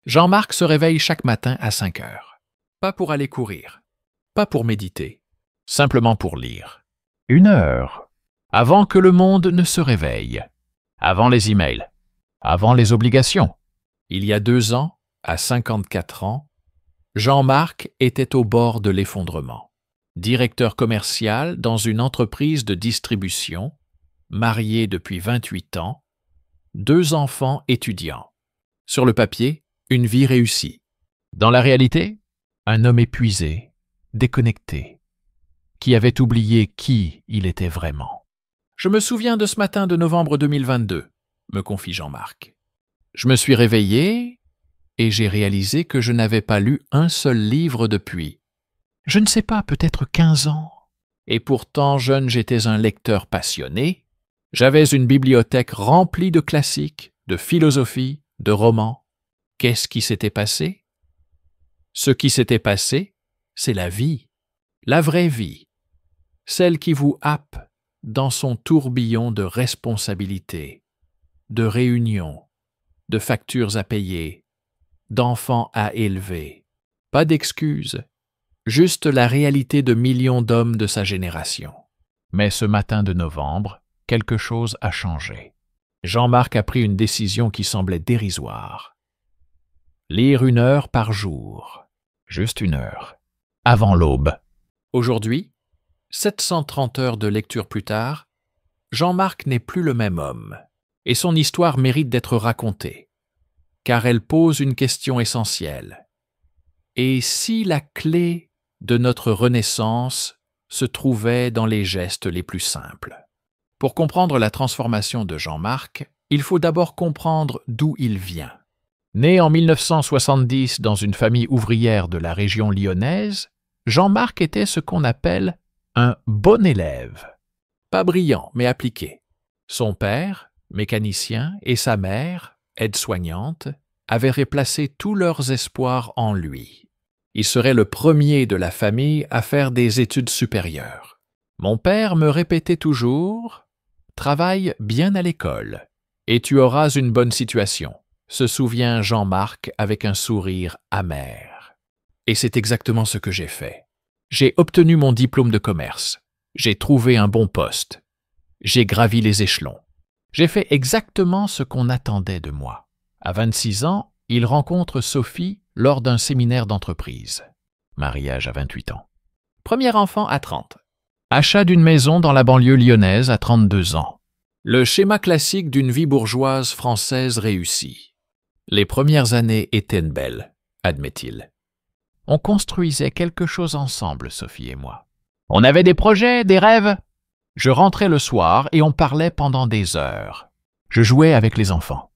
Jean-Marc se réveille chaque matin à 5 heures. Pas pour aller courir, pas pour méditer, simplement pour lire. 1 heure, avant que le monde ne se réveille, avant les emails, avant les obligations. Il y a 2 ans, à 54 ans, Jean-Marc était au bord de l'effondrement. Directeur commercial dans une entreprise de distribution, marié depuis 28 ans, 2 enfants étudiants. Sur le papier, une vie réussie. Dans la réalité, un homme épuisé, déconnecté, qui avait oublié qui il était vraiment. « Je me souviens de ce matin de novembre 2022, » me confie Jean-Marc. « Je me suis réveillé et j'ai réalisé que je n'avais pas lu un seul livre depuis. Je ne sais pas, peut-être 15 ans. Et pourtant, jeune, j'étais un lecteur passionné. J'avais une bibliothèque remplie de classiques, de philosophie, de romans. Qu'est-ce qui s'était passé? Ce qui s'était passé, c'est la vie, la vraie vie, celle qui vous happe dans son tourbillon de responsabilités, de réunions, de factures à payer, d'enfants à élever. Pas d'excuses, juste la réalité de millions d'hommes de sa génération. Mais ce matin de novembre, quelque chose a changé. Jean-Marc a pris une décision qui semblait dérisoire. Lire 1 heure par jour, juste 1 heure, avant l'aube. Aujourd'hui, 730 heures de lecture plus tard, Jean-Marc n'est plus le même homme, et son histoire mérite d'être racontée, car elle pose une question essentielle. Et si la clé de notre renaissance se trouvait dans les gestes les plus simples? Pour comprendre la transformation de Jean-Marc, il faut d'abord comprendre d'où il vient. Né en 1970 dans une famille ouvrière de la région lyonnaise, Jean-Marc était ce qu'on appelle un bon élève. Pas brillant, mais appliqué. Son père, mécanicien, et sa mère, aide-soignante, avaient replacé tous leurs espoirs en lui. Il serait le premier de la famille à faire des études supérieures. Mon père me répétait toujours « Travaille bien à l'école et tu auras une bonne situation », se souvient Jean-Marc avec un sourire amer. Et c'est exactement ce que j'ai fait. J'ai obtenu mon diplôme de commerce. J'ai trouvé un bon poste. J'ai gravi les échelons. J'ai fait exactement ce qu'on attendait de moi. À 26 ans, il rencontre Sophie lors d'un séminaire d'entreprise. Mariage à 28 ans. Premier enfant à 30. Achat d'une maison dans la banlieue lyonnaise à 32 ans. Le schéma classique d'une vie bourgeoise française réussie. Les premières années étaient belles, admet-il. On construisait quelque chose ensemble, Sophie et moi. On avait des projets, des rêves. Je rentrais le soir et on parlait pendant des heures. Je jouais avec les enfants.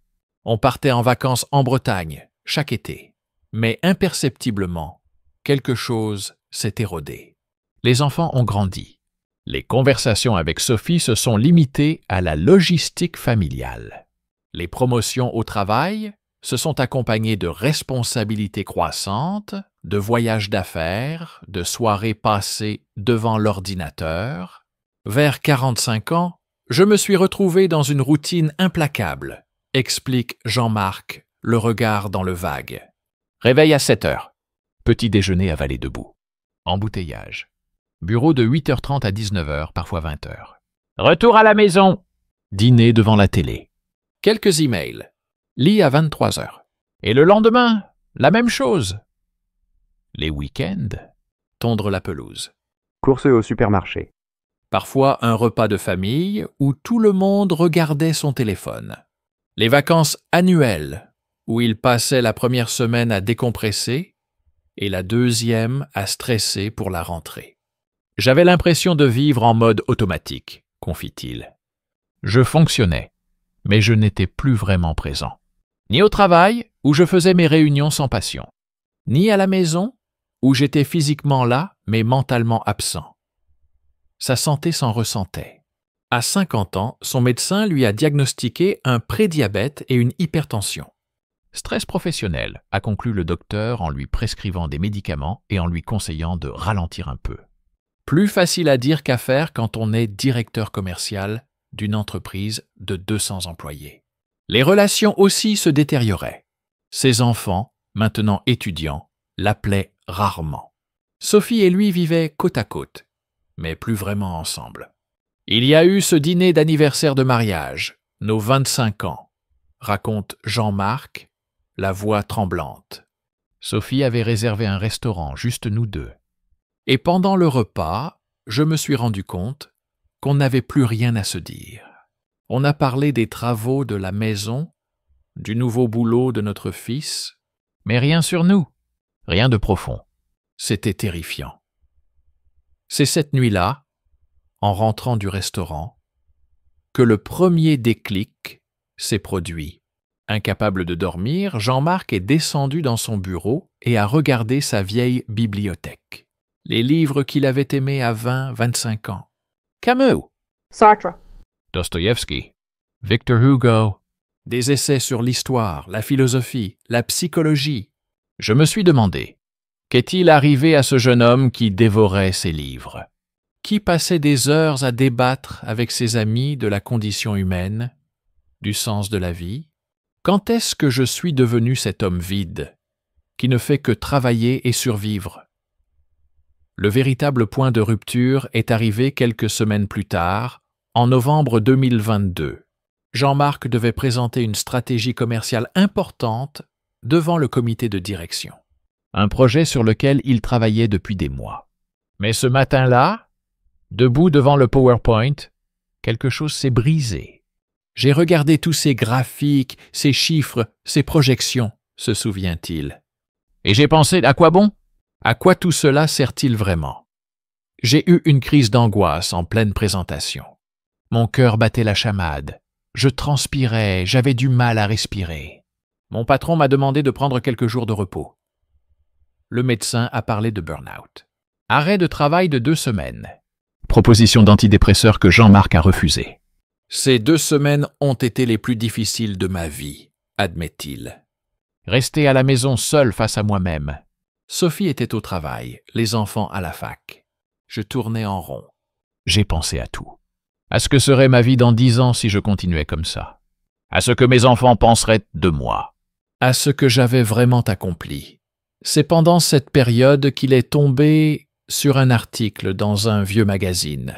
On partait en vacances en Bretagne, chaque été. Mais imperceptiblement, quelque chose s'est érodé. Les enfants ont grandi. Les conversations avec Sophie se sont limitées à la logistique familiale. Les promotions au travail se sont accompagnées de responsabilités croissantes, de voyages d'affaires, de soirées passées devant l'ordinateur. Vers 45 ans, je me suis retrouvé dans une routine implacable, explique Jean-Marc, le regard dans le vague. Réveil à 7 heures. Petit déjeuner avalé debout. Embouteillage. Bureau de 8h30 à 19h, parfois 20h. Retour à la maison. Dîner devant la télé. Quelques emails. Lit à 23h. Et le lendemain, la même chose. Les week-ends, tondre la pelouse. Course au supermarché. Parfois un repas de famille où tout le monde regardait son téléphone. Les vacances annuelles où il passait la première semaine à décompresser et la deuxième à stresser pour la rentrée. J'avais l'impression de vivre en mode automatique, confie-t-il. Je fonctionnais, mais je n'étais plus vraiment présent. Ni au travail, où je faisais mes réunions sans passion, ni à la maison, où j'étais physiquement là, mais mentalement absent. Sa santé s'en ressentait. À 50 ans, son médecin lui a diagnostiqué un prédiabète et une hypertension. Stress professionnel, a conclu le docteur en lui prescrivant des médicaments et en lui conseillant de ralentir un peu. Plus facile à dire qu'à faire quand on est directeur commercial d'une entreprise de 200 employés. Les relations aussi se détérioraient. Ses enfants maintenant étudiant, l'appelait rarement. Sophie et lui vivaient côte à côte, mais plus vraiment ensemble. Il y a eu ce dîner d'anniversaire de mariage, nos 25 ans, raconte Jean-Marc, la voix tremblante. Sophie avait réservé un restaurant, juste nous deux. Et pendant le repas, je me suis rendu compte qu'on n'avait plus rien à se dire. On a parlé des travaux de la maison, du nouveau boulot de notre fils, mais rien sur nous, rien de profond. C'était terrifiant. C'est cette nuit-là, en rentrant du restaurant, que le premier déclic s'est produit. Incapable de dormir, Jean-Marc est descendu dans son bureau et a regardé sa vieille bibliothèque. Les livres qu'il avait aimés à 20-25 ans. Camus, Sartre, Dostoïevski, Victor Hugo, des essais sur l'histoire, la philosophie, la psychologie. Je me suis demandé, qu'est-il arrivé à ce jeune homme qui dévorait ses livres, qui passait des heures à débattre avec ses amis de la condition humaine, du sens de la vie? Quand est-ce que je suis devenu cet homme vide, qui ne fait que travailler et survivre? Le véritable point de rupture est arrivé quelques semaines plus tard, en novembre 2022. Jean-Marc devait présenter une stratégie commerciale importante devant le comité de direction. Un projet sur lequel il travaillait depuis des mois. Mais ce matin-là, debout devant le PowerPoint, quelque chose s'est brisé. J'ai regardé tous ces graphiques, ces chiffres, ces projections, se souvient-il. Et j'ai pensé, à quoi bon? À quoi tout cela sert-il vraiment? J'ai eu une crise d'angoisse en pleine présentation. Mon cœur battait la chamade. Je transpirais, j'avais du mal à respirer. Mon patron m'a demandé de prendre quelques jours de repos. Le médecin a parlé de burn-out. Arrêt de travail de 2 semaines. Proposition d'antidépresseur que Jean-Marc a refusée. Ces 2 semaines ont été les plus difficiles de ma vie, admet-il. Rester à la maison seul face à moi-même. Sophie était au travail, les enfants à la fac. Je tournais en rond. J'ai pensé à tout. À ce que serait ma vie dans 10 ans si je continuais comme ça. À ce que mes enfants penseraient de moi. À ce que j'avais vraiment accompli. C'est pendant cette période qu'il est tombé sur un article dans un vieux magazine.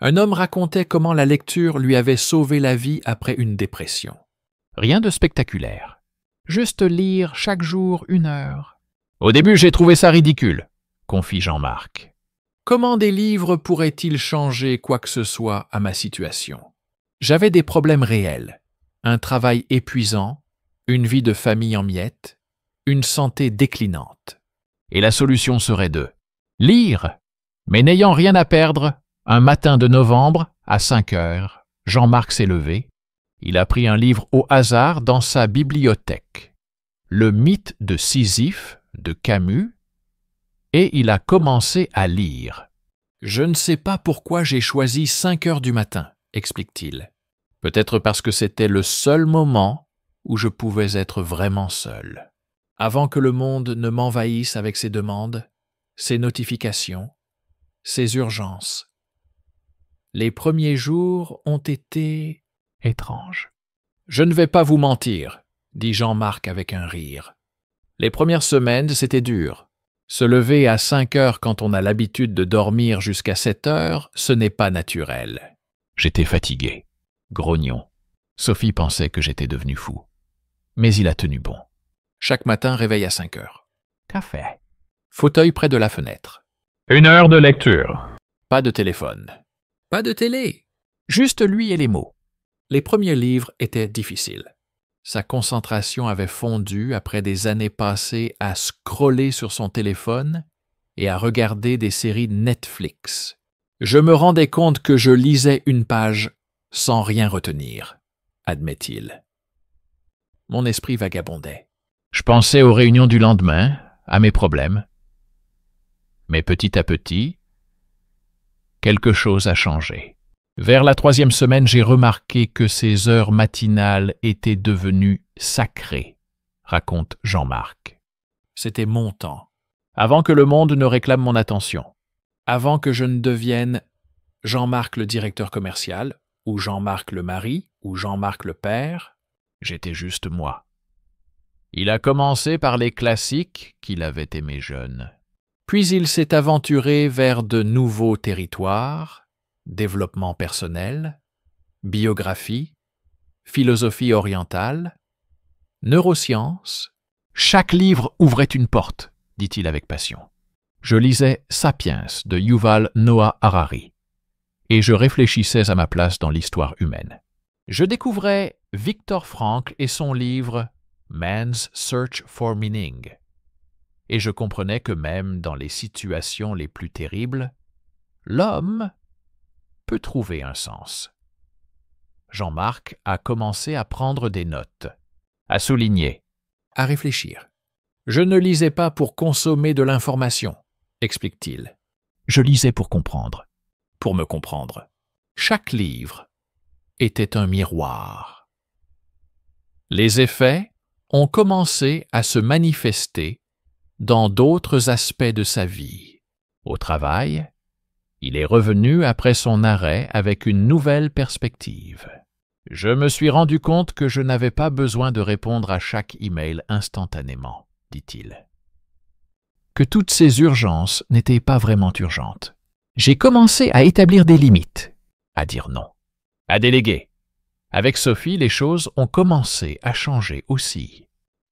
Un homme racontait comment la lecture lui avait sauvé la vie après une dépression. Rien de spectaculaire. Juste lire chaque jour 1 heure. Au début, j'ai trouvé ça ridicule, confie Jean-Marc. Comment des livres pourraient-ils changer quoi que ce soit à ma situation? J'avais des problèmes réels, un travail épuisant, une vie de famille en miettes, une santé déclinante. Et la solution serait de lire. Mais n'ayant rien à perdre, un matin de novembre, à 5 heures, Jean-Marc s'est levé. Il a pris un livre au hasard dans sa bibliothèque. Le mythe de Sisyphe, de Camus, et il a commencé à lire. Je ne sais pas pourquoi j'ai choisi 5 heures du matin, explique-t-il. Peut-être parce que c'était le seul moment où je pouvais être vraiment seul. Avant que le monde ne m'envahisse avec ses demandes, ses notifications, ses urgences. Les premiers jours ont été étranges. Je ne vais pas vous mentir, dit Jean-Marc avec un rire. Les premières semaines, c'était dur. Se lever à 5 heures quand on a l'habitude de dormir jusqu'à 7 heures, ce n'est pas naturel. J'étais fatigué, grognon. Sophie pensait que j'étais devenu fou. Mais il a tenu bon. Chaque matin, réveil à 5 heures. Café. Fauteuil près de la fenêtre. 1 heure de lecture. Pas de téléphone. Pas de télé. Juste lui et les mots. Les premiers livres étaient difficiles. Sa concentration avait fondu après des années passées à scroller sur son téléphone et à regarder des séries Netflix. Je me rendais compte que je lisais une page sans rien retenir, admet-il. Mon esprit vagabondait. Je pensais aux réunions du lendemain, à mes problèmes. Mais petit à petit, quelque chose a changé. Vers la 3e semaine, j'ai remarqué que ces heures matinales étaient devenues sacrées, raconte Jean-Marc. C'était mon temps, avant que le monde ne réclame mon attention, avant que je ne devienne Jean-Marc le directeur commercial, ou Jean-Marc le mari, ou Jean-Marc le père, j'étais juste moi. Il a commencé par les classiques qu'il avait aimés jeune. Puis il s'est aventuré vers de nouveaux territoires, développement personnel, biographie, philosophie orientale, neurosciences. Chaque livre ouvrait une porte, dit-il avec passion. Je lisais Sapiens de Yuval Noah Harari, et je réfléchissais à ma place dans l'histoire humaine. Je découvrais Viktor Frankl et son livre Man's Search for Meaning, et je comprenais que même dans les situations les plus terribles, l'homme peut trouver un sens. Jean-Marc a commencé à prendre des notes, à souligner, à réfléchir. Je ne lisais pas pour consommer de l'information, explique-t-il. Je lisais pour comprendre, pour me comprendre. Chaque livre était un miroir. Les effets ont commencé à se manifester dans d'autres aspects de sa vie. Au travail, il est revenu après son arrêt avec une nouvelle perspective. Je me suis rendu compte que je n'avais pas besoin de répondre à chaque email instantanément, dit-il. Que toutes ces urgences n'étaient pas vraiment urgentes. J'ai commencé à établir des limites, à dire non, à déléguer. Avec Sophie, les choses ont commencé à changer aussi.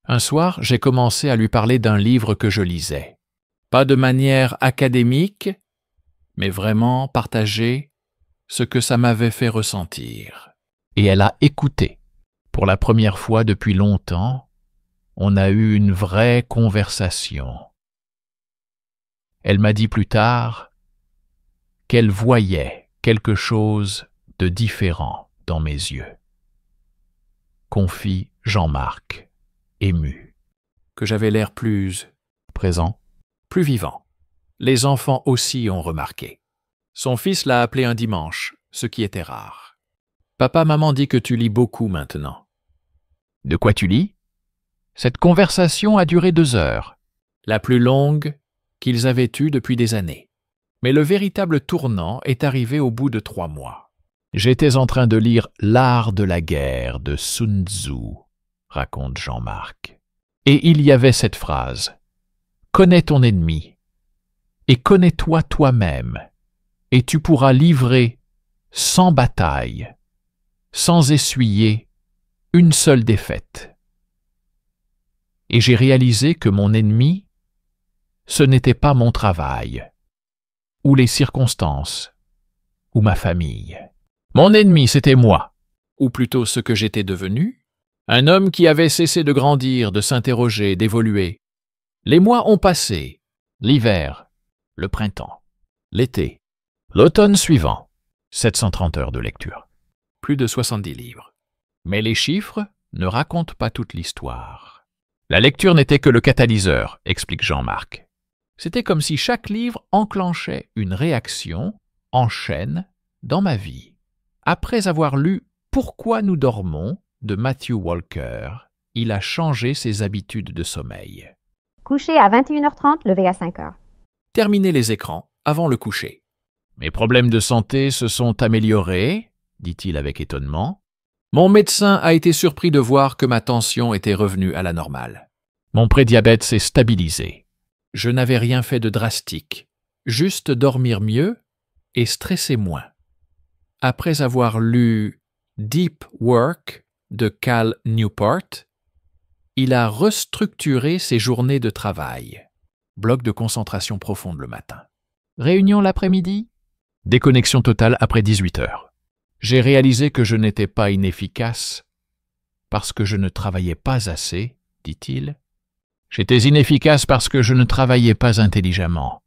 Un soir, j'ai commencé à lui parler d'un livre que je lisais. Pas de manière académique, mais vraiment partager ce que ça m'avait fait ressentir. Et elle a écouté. Pour la première fois depuis longtemps, on a eu une vraie conversation. Elle m'a dit plus tard qu'elle voyait quelque chose de différent dans mes yeux. Confie Jean-Marc, ému. Que j'avais l'air plus présent, plus vivant. Les enfants aussi ont remarqué. Son fils l'a appelé un dimanche, ce qui était rare. Papa, maman dit que tu lis beaucoup maintenant. De quoi tu lis? Cette conversation a duré 2 heures. La plus longue qu'ils avaient eue depuis des années. Mais le véritable tournant est arrivé au bout de 3 mois. J'étais en train de lire L'art de la guerre de Sun Tzu, raconte Jean-Marc. Et il y avait cette phrase. Connais ton ennemi et connais-toi toi-même, et tu pourras livrer sans bataille, sans essuyer une seule défaite. Et j'ai réalisé que mon ennemi, ce n'était pas mon travail, ou les circonstances, ou ma famille. Mon ennemi, c'était moi, ou plutôt ce que j'étais devenu, un homme qui avait cessé de grandir, de s'interroger, d'évoluer. Les mois ont passé, l'hiver, le printemps, l'été, l'automne suivant, 730 heures de lecture. Plus de 70 livres. Mais les chiffres ne racontent pas toute l'histoire. La lecture n'était que le catalyseur, explique Jean-Marc. C'était comme si chaque livre enclenchait une réaction en chaîne dans ma vie. Après avoir lu Pourquoi nous dormons de Matthew Walker, il a changé ses habitudes de sommeil. Coucher à 21h30, lever à 5h. Terminer les écrans avant le coucher. Mes problèmes de santé se sont améliorés, dit-il avec étonnement. Mon médecin a été surpris de voir que ma tension était revenue à la normale. Mon prédiabète s'est stabilisé. Je n'avais rien fait de drastique, juste dormir mieux et stresser moins. Après avoir lu Deep Work de Cal Newport, il a restructuré ses journées de travail. Bloc de concentration profonde le matin. Réunion l'après-midi? Déconnexion totale après 18 heures. J'ai réalisé que je n'étais pas inefficace parce que je ne travaillais pas assez, dit-il. J'étais inefficace parce que je ne travaillais pas intelligemment.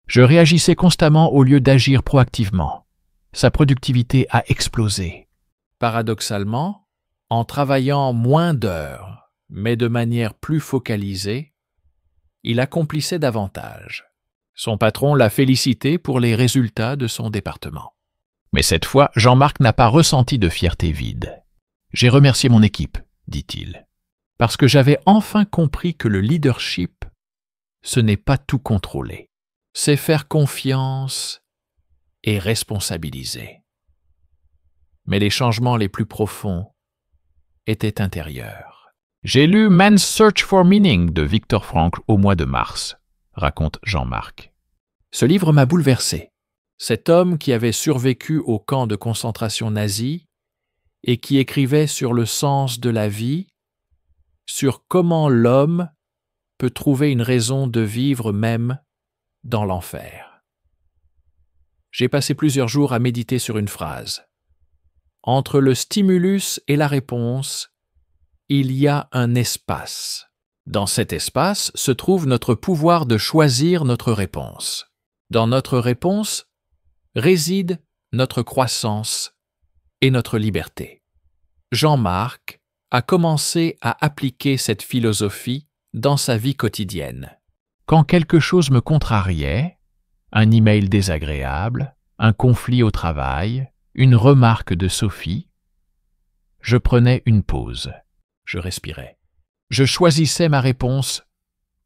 Je réagissais constamment au lieu d'agir proactivement. Sa productivité a explosé. Paradoxalement, en travaillant moins d'heures, mais de manière plus focalisée, il accomplissait davantage. Son patron l'a félicité pour les résultats de son département. Mais cette fois, Jean-Marc n'a pas ressenti de fierté vide. J'ai remercié mon équipe, dit-il, parce que j'avais enfin compris que le leadership, ce n'est pas tout contrôler. C'est faire confiance et responsabiliser. Mais les changements les plus profonds étaient intérieurs. J'ai lu Man's Search for Meaning de Viktor Frankl au mois de mars, raconte Jean-Marc. Ce livre m'a bouleversé. Cet homme qui avait survécu au camp de concentration nazi et qui écrivait sur le sens de la vie, sur comment l'homme peut trouver une raison de vivre même dans l'enfer. J'ai passé plusieurs jours à méditer sur une phrase. Entre le stimulus et la réponse, il y a un espace. Dans cet espace se trouve notre pouvoir de choisir notre réponse. Dans notre réponse réside notre croissance et notre liberté. Jean-Marc a commencé à appliquer cette philosophie dans sa vie quotidienne. Quand quelque chose me contrariait, un email désagréable, un conflit au travail, une remarque de Sophie, je prenais une pause. Je respirais. Je choisissais ma réponse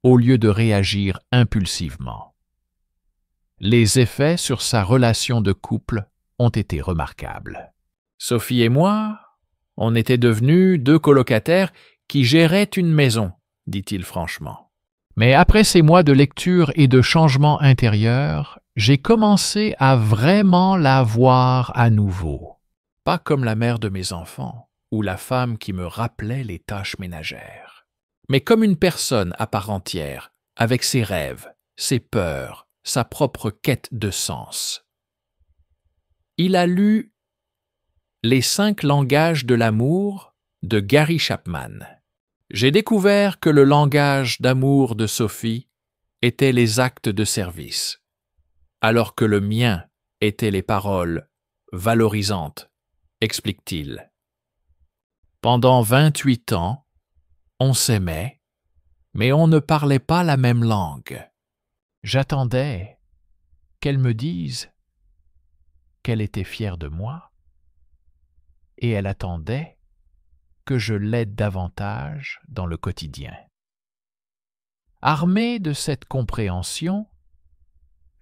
au lieu de réagir impulsivement. Les effets sur sa relation de couple ont été remarquables. Sophie et moi, on était devenus 2 colocataires qui géraient une maison, dit-il franchement. Mais après ces mois de lecture et de changement intérieur, j'ai commencé à vraiment la voir à nouveau. Pas comme la mère de mes enfants ou la femme qui me rappelait les tâches ménagères, mais comme une personne à part entière, avec ses rêves, ses peurs, sa propre quête de sens. Il a lu Les 5 langages de l'amour de Gary Chapman. J'ai découvert que le langage d'amour de Sophie était les actes de service, alors que le mien était les paroles valorisantes, explique-t-il. Pendant 28 ans, on s'aimait, mais on ne parlait pas la même langue. J'attendais qu'elle me dise qu'elle était fière de moi, et elle attendait que je l'aide davantage dans le quotidien. Armé de cette compréhension,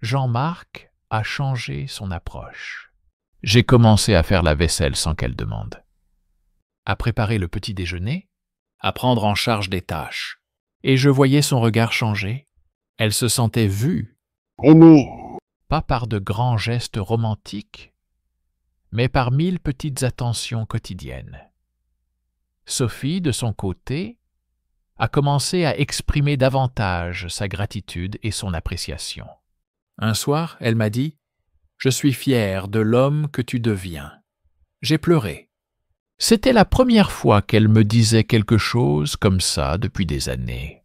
Jean-Marc a changé son approche. J'ai commencé à faire la vaisselle sans qu'elle demande, à préparer le petit déjeuner, à prendre en charge des tâches. Et je voyais son regard changer. Elle se sentait vue, pas par de grands gestes romantiques, mais par 1000 petites attentions quotidiennes. Sophie, de son côté, a commencé à exprimer davantage sa gratitude et son appréciation. Un soir, elle m'a dit « Je suis fière de l'homme que tu deviens. » J'ai pleuré. C'était la première fois qu'elle me disait quelque chose comme ça depuis des années.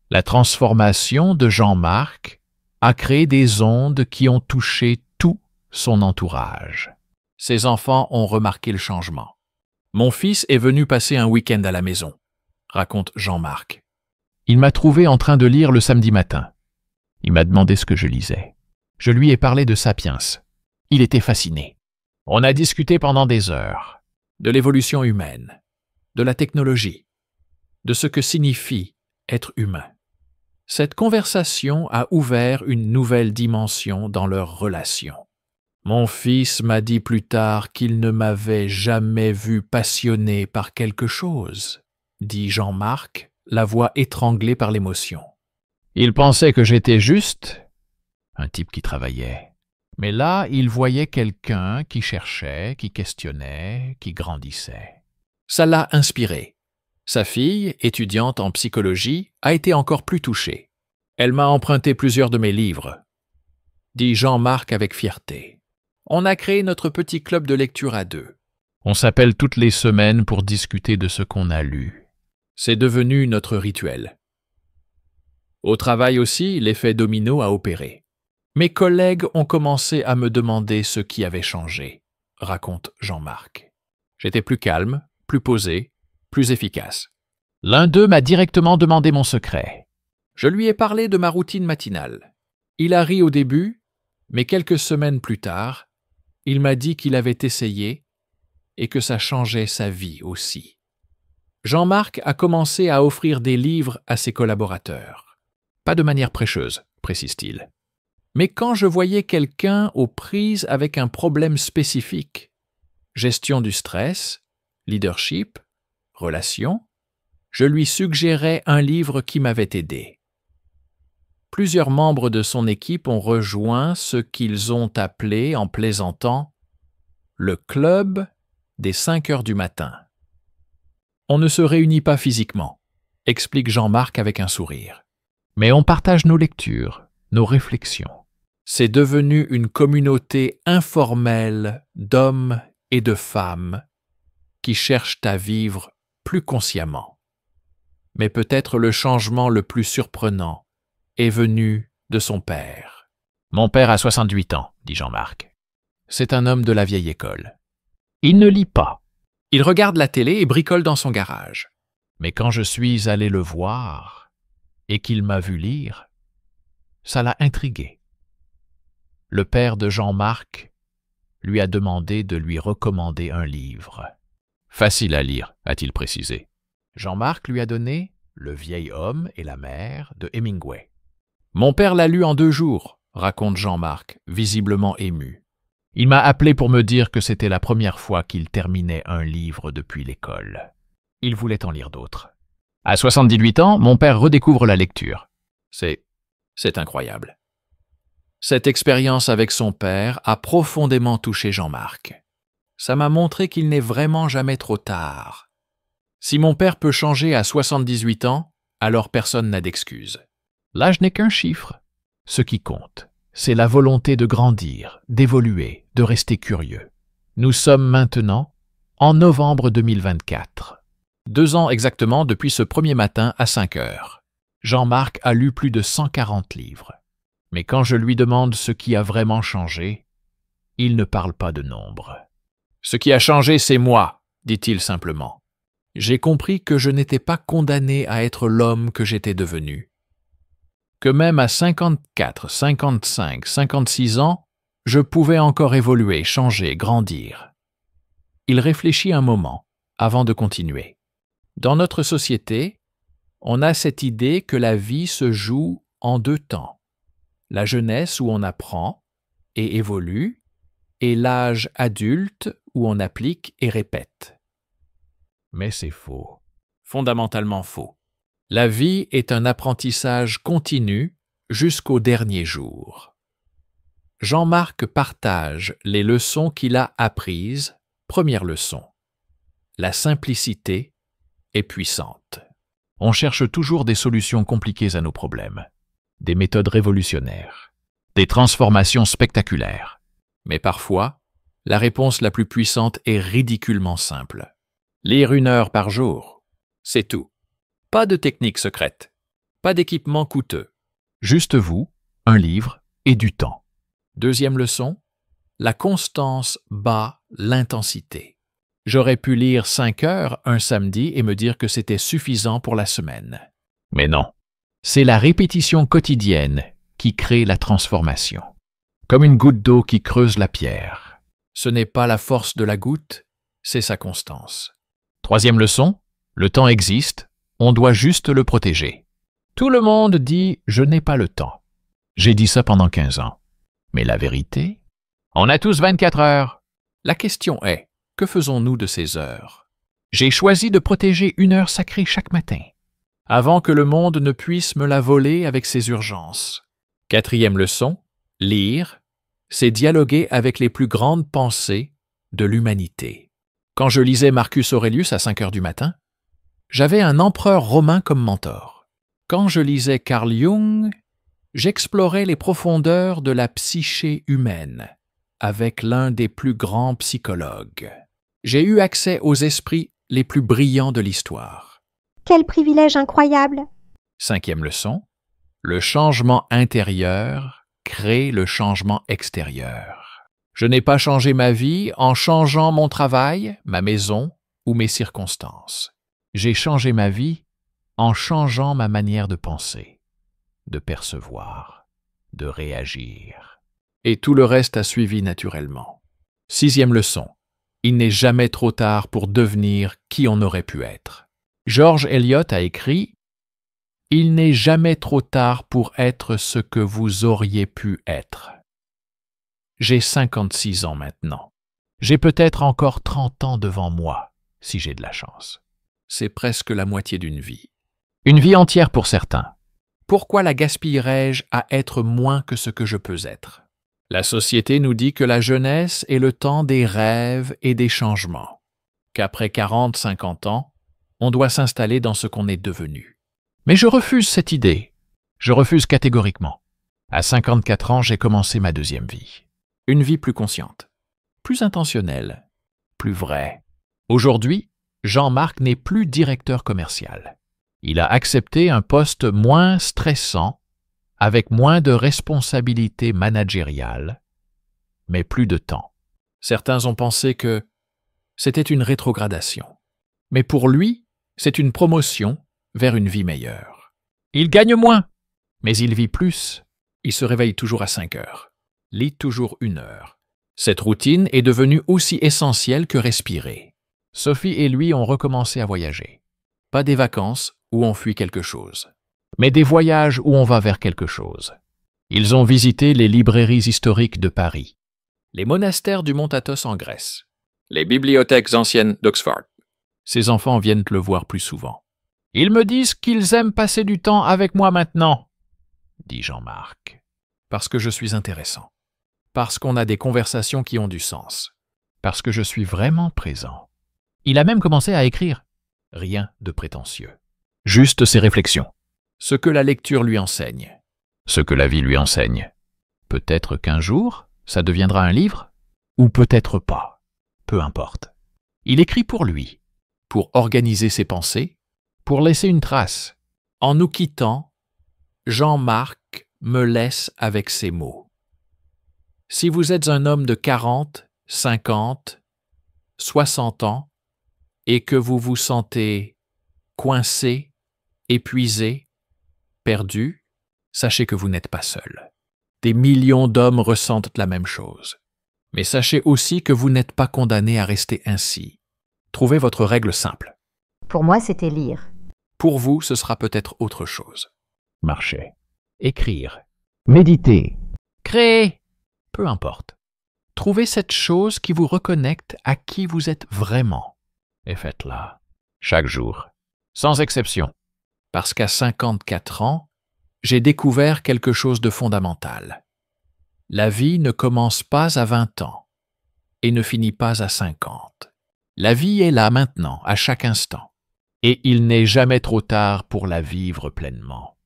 La transformation de Jean-Marc a créé des ondes qui ont touché tout son entourage. Ses enfants ont remarqué le changement. Mon fils est venu passer un week-end à la maison, raconte Jean-Marc. Il m'a trouvé en train de lire le samedi matin. Il m'a demandé ce que je lisais. Je lui ai parlé de Sapiens. Il était fasciné. On a discuté pendant des heures de l'évolution humaine, de la technologie, de ce que signifie être humain. Cette conversation a ouvert une nouvelle dimension dans leur relation. Mon fils m'a dit plus tard qu'il ne m'avait jamais vu passionné par quelque chose, dit Jean-Marc, la voix étranglée par l'émotion. Il pensait que j'étais juste un type qui travaillait. Mais là, il voyait quelqu'un qui cherchait, qui questionnait, qui grandissait. Ça l'a inspiré. Sa fille, étudiante en psychologie, a été encore plus touchée. Elle m'a emprunté plusieurs de mes livres, dit Jean-Marc avec fierté. On a créé notre petit club de lecture à 2. On s'appelle toutes les semaines pour discuter de ce qu'on a lu. C'est devenu notre rituel. Au travail aussi, l'effet domino a opéré. Mes collègues ont commencé à me demander ce qui avait changé, raconte Jean-Marc. J'étais plus calme, plus posé, plus efficace. L'un d'eux m'a directement demandé mon secret. Je lui ai parlé de ma routine matinale. Il a ri au début, mais quelques semaines plus tard, il m'a dit qu'il avait essayé et que ça changeait sa vie aussi. Jean-Marc a commencé à offrir des livres à ses collaborateurs. Pas de manière prêcheuse, précise-t-il. Mais quand je voyais quelqu'un aux prises avec un problème spécifique, gestion du stress, leadership, relations, je lui suggérais un livre qui m'avait aidé. Plusieurs membres de son équipe ont rejoint ce qu'ils ont appelé, en plaisantant, le club des 5 heures du matin. On ne se réunit pas physiquement, explique Jean-Marc avec un sourire. Mais on partage nos lectures, nos réflexions. C'est devenu une communauté informelle d'hommes et de femmes qui cherchent à vivre plus consciemment. Mais peut-être le changement le plus surprenant est venu de son père. « Mon père a 68 ans, dit Jean-Marc. C'est un homme de la vieille école. Il ne lit pas. Il regarde la télé et bricole dans son garage. Mais quand je suis allé le voir et qu'il m'a vu lire, ça l'a intrigué. Le père de Jean-Marc lui a demandé de lui recommander un livre. Facile à lire, a-t-il précisé. Jean-Marc lui a donné Le vieil homme et la mer de Hemingway. Mon père l'a lu en 2 jours, raconte Jean-Marc, visiblement ému. Il m'a appelé pour me dire que c'était la première fois qu'il terminait un livre depuis l'école. Il voulait en lire d'autres. À 78 ans, mon père redécouvre la lecture. C'est incroyable. Cette expérience avec son père a profondément touché Jean-Marc. Ça m'a montré qu'il n'est vraiment jamais trop tard. Si mon père peut changer à 78 ans, alors personne n'a d'excuse. L'âge n'est qu'un chiffre. Ce qui compte, c'est la volonté de grandir, d'évoluer, de rester curieux. Nous sommes maintenant en novembre 2024. 2 ans exactement depuis ce premier matin à 5 heures. Jean-Marc a lu plus de 140 livres. Mais quand je lui demande ce qui a vraiment changé, il ne parle pas de nombre. « Ce qui a changé, c'est moi, dit-il simplement. J'ai compris que je n'étais pas condamné à être l'homme que j'étais devenu. Que même à 54, 55, 56 ans, je pouvais encore évoluer, changer, grandir. » Il réfléchit un moment avant de continuer. Dans notre société, on a cette idée que la vie se joue en 2 temps. La jeunesse où on apprend et évolue, et l'âge adulte où on applique et répète. Mais c'est faux. Fondamentalement faux. La vie est un apprentissage continu jusqu'au dernier jour. Jean-Marc partage les leçons qu'il a apprises. Première leçon. La simplicité est puissante. On cherche toujours des solutions compliquées à nos problèmes, des méthodes révolutionnaires, des transformations spectaculaires. Mais parfois, la réponse la plus puissante est ridiculement simple. Lire 1 heure par jour, c'est tout. Pas de technique secrète, pas d'équipement coûteux. Juste vous, un livre et du temps. Deuxième leçon, la constance bat l'intensité. J'aurais pu lire 5 heures un samedi et me dire que c'était suffisant pour la semaine. Mais non, c'est la répétition quotidienne qui crée la transformation. Comme une goutte d'eau qui creuse la pierre. Ce n'est pas la force de la goutte, c'est sa constance. Troisième leçon, le temps existe, on doit juste le protéger. Tout le monde dit « je n'ai pas le temps ». J'ai dit ça pendant 15 ans. Mais la vérité, on a tous 24 heures. La question est, que faisons-nous de ces heures? J'ai choisi de protéger 1 heure sacrée chaque matin, avant que le monde ne puisse me la voler avec ses urgences. Quatrième leçon, lire, c'est dialoguer avec les plus grandes pensées de l'humanité. Quand je lisais Marcus Aurelius à 5 heures du matin, j'avais un empereur romain comme mentor. Quand je lisais Carl Jung, j'explorais les profondeurs de la psyché humaine avec l'un des plus grands psychologues. J'ai eu accès aux esprits les plus brillants de l'histoire. Quel privilège incroyable! Cinquième leçon, le changement intérieur crée le changement extérieur. Je n'ai pas changé ma vie en changeant mon travail, ma maison ou mes circonstances. J'ai changé ma vie en changeant ma manière de penser, de percevoir, de réagir. Et tout le reste a suivi naturellement. Sixième leçon, il n'est jamais trop tard pour devenir qui on aurait pu être. George Eliot a écrit « Il n'est jamais trop tard pour être ce que vous auriez pu être ». J'ai 56 ans maintenant. J'ai peut-être encore 30 ans devant moi, si j'ai de la chance. C'est presque la moitié d'une vie. Une vie entière pour certains. Pourquoi la gaspillerais-je à être moins que ce que je peux être? La société nous dit que la jeunesse est le temps des rêves et des changements, qu'après 40, 50 ans, on doit s'installer dans ce qu'on est devenu. Mais je refuse cette idée. Je refuse catégoriquement. À 54 ans, j'ai commencé ma deuxième vie. Une vie plus consciente, plus intentionnelle, plus vraie. Aujourd'hui, Jean-Marc n'est plus directeur commercial. Il a accepté un poste moins stressant, avec moins de responsabilités managériales, mais plus de temps. Certains ont pensé que c'était une rétrogradation. Mais pour lui, c'est une promotion vers une vie meilleure. Il gagne moins, mais il vit plus. Il se réveille toujours à 5 heures, lit toujours 1 heure. Cette routine est devenue aussi essentielle que respirer. Sophie et lui ont recommencé à voyager. Pas des vacances où on fuit quelque chose, mais des voyages où on va vers quelque chose. Ils ont visité les librairies historiques de Paris, les monastères du Mont Athos en Grèce, les bibliothèques anciennes d'Oxford. Ses enfants viennent le voir plus souvent. « Ils me disent qu'ils aiment passer du temps avec moi maintenant, » dit Jean-Marc. « Parce que je suis intéressant. Parce qu'on a des conversations qui ont du sens. Parce que je suis vraiment présent. » Il a même commencé à écrire. Rien de prétentieux. Juste ses réflexions. Ce que la lecture lui enseigne. Ce que la vie lui enseigne. Peut-être qu'un jour, ça deviendra un livre, ou peut-être pas. Peu importe. Il écrit pour lui, pour organiser ses pensées, pour laisser une trace. En nous quittant, Jean-Marc me laisse avec ces mots. Si vous êtes un homme de 40, 50, 60 ans, et que vous vous sentez coincé, épuisé, perdu, sachez que vous n'êtes pas seul. Des millions d'hommes ressentent la même chose. Mais sachez aussi que vous n'êtes pas condamné à rester ainsi. Trouvez votre règle simple. Pour moi, c'était lire. Pour vous, ce sera peut-être autre chose. Marcher. Écrire. Méditer. Créer. Peu importe. Trouvez cette chose qui vous reconnecte à qui vous êtes vraiment. Et faites-la. Chaque jour. Sans exception. Parce qu'à 54 ans, j'ai découvert quelque chose de fondamental. La vie ne commence pas à 20 ans et ne finit pas à 50. La vie est là maintenant, à chaque instant. Et il n'est jamais trop tard pour la vivre pleinement.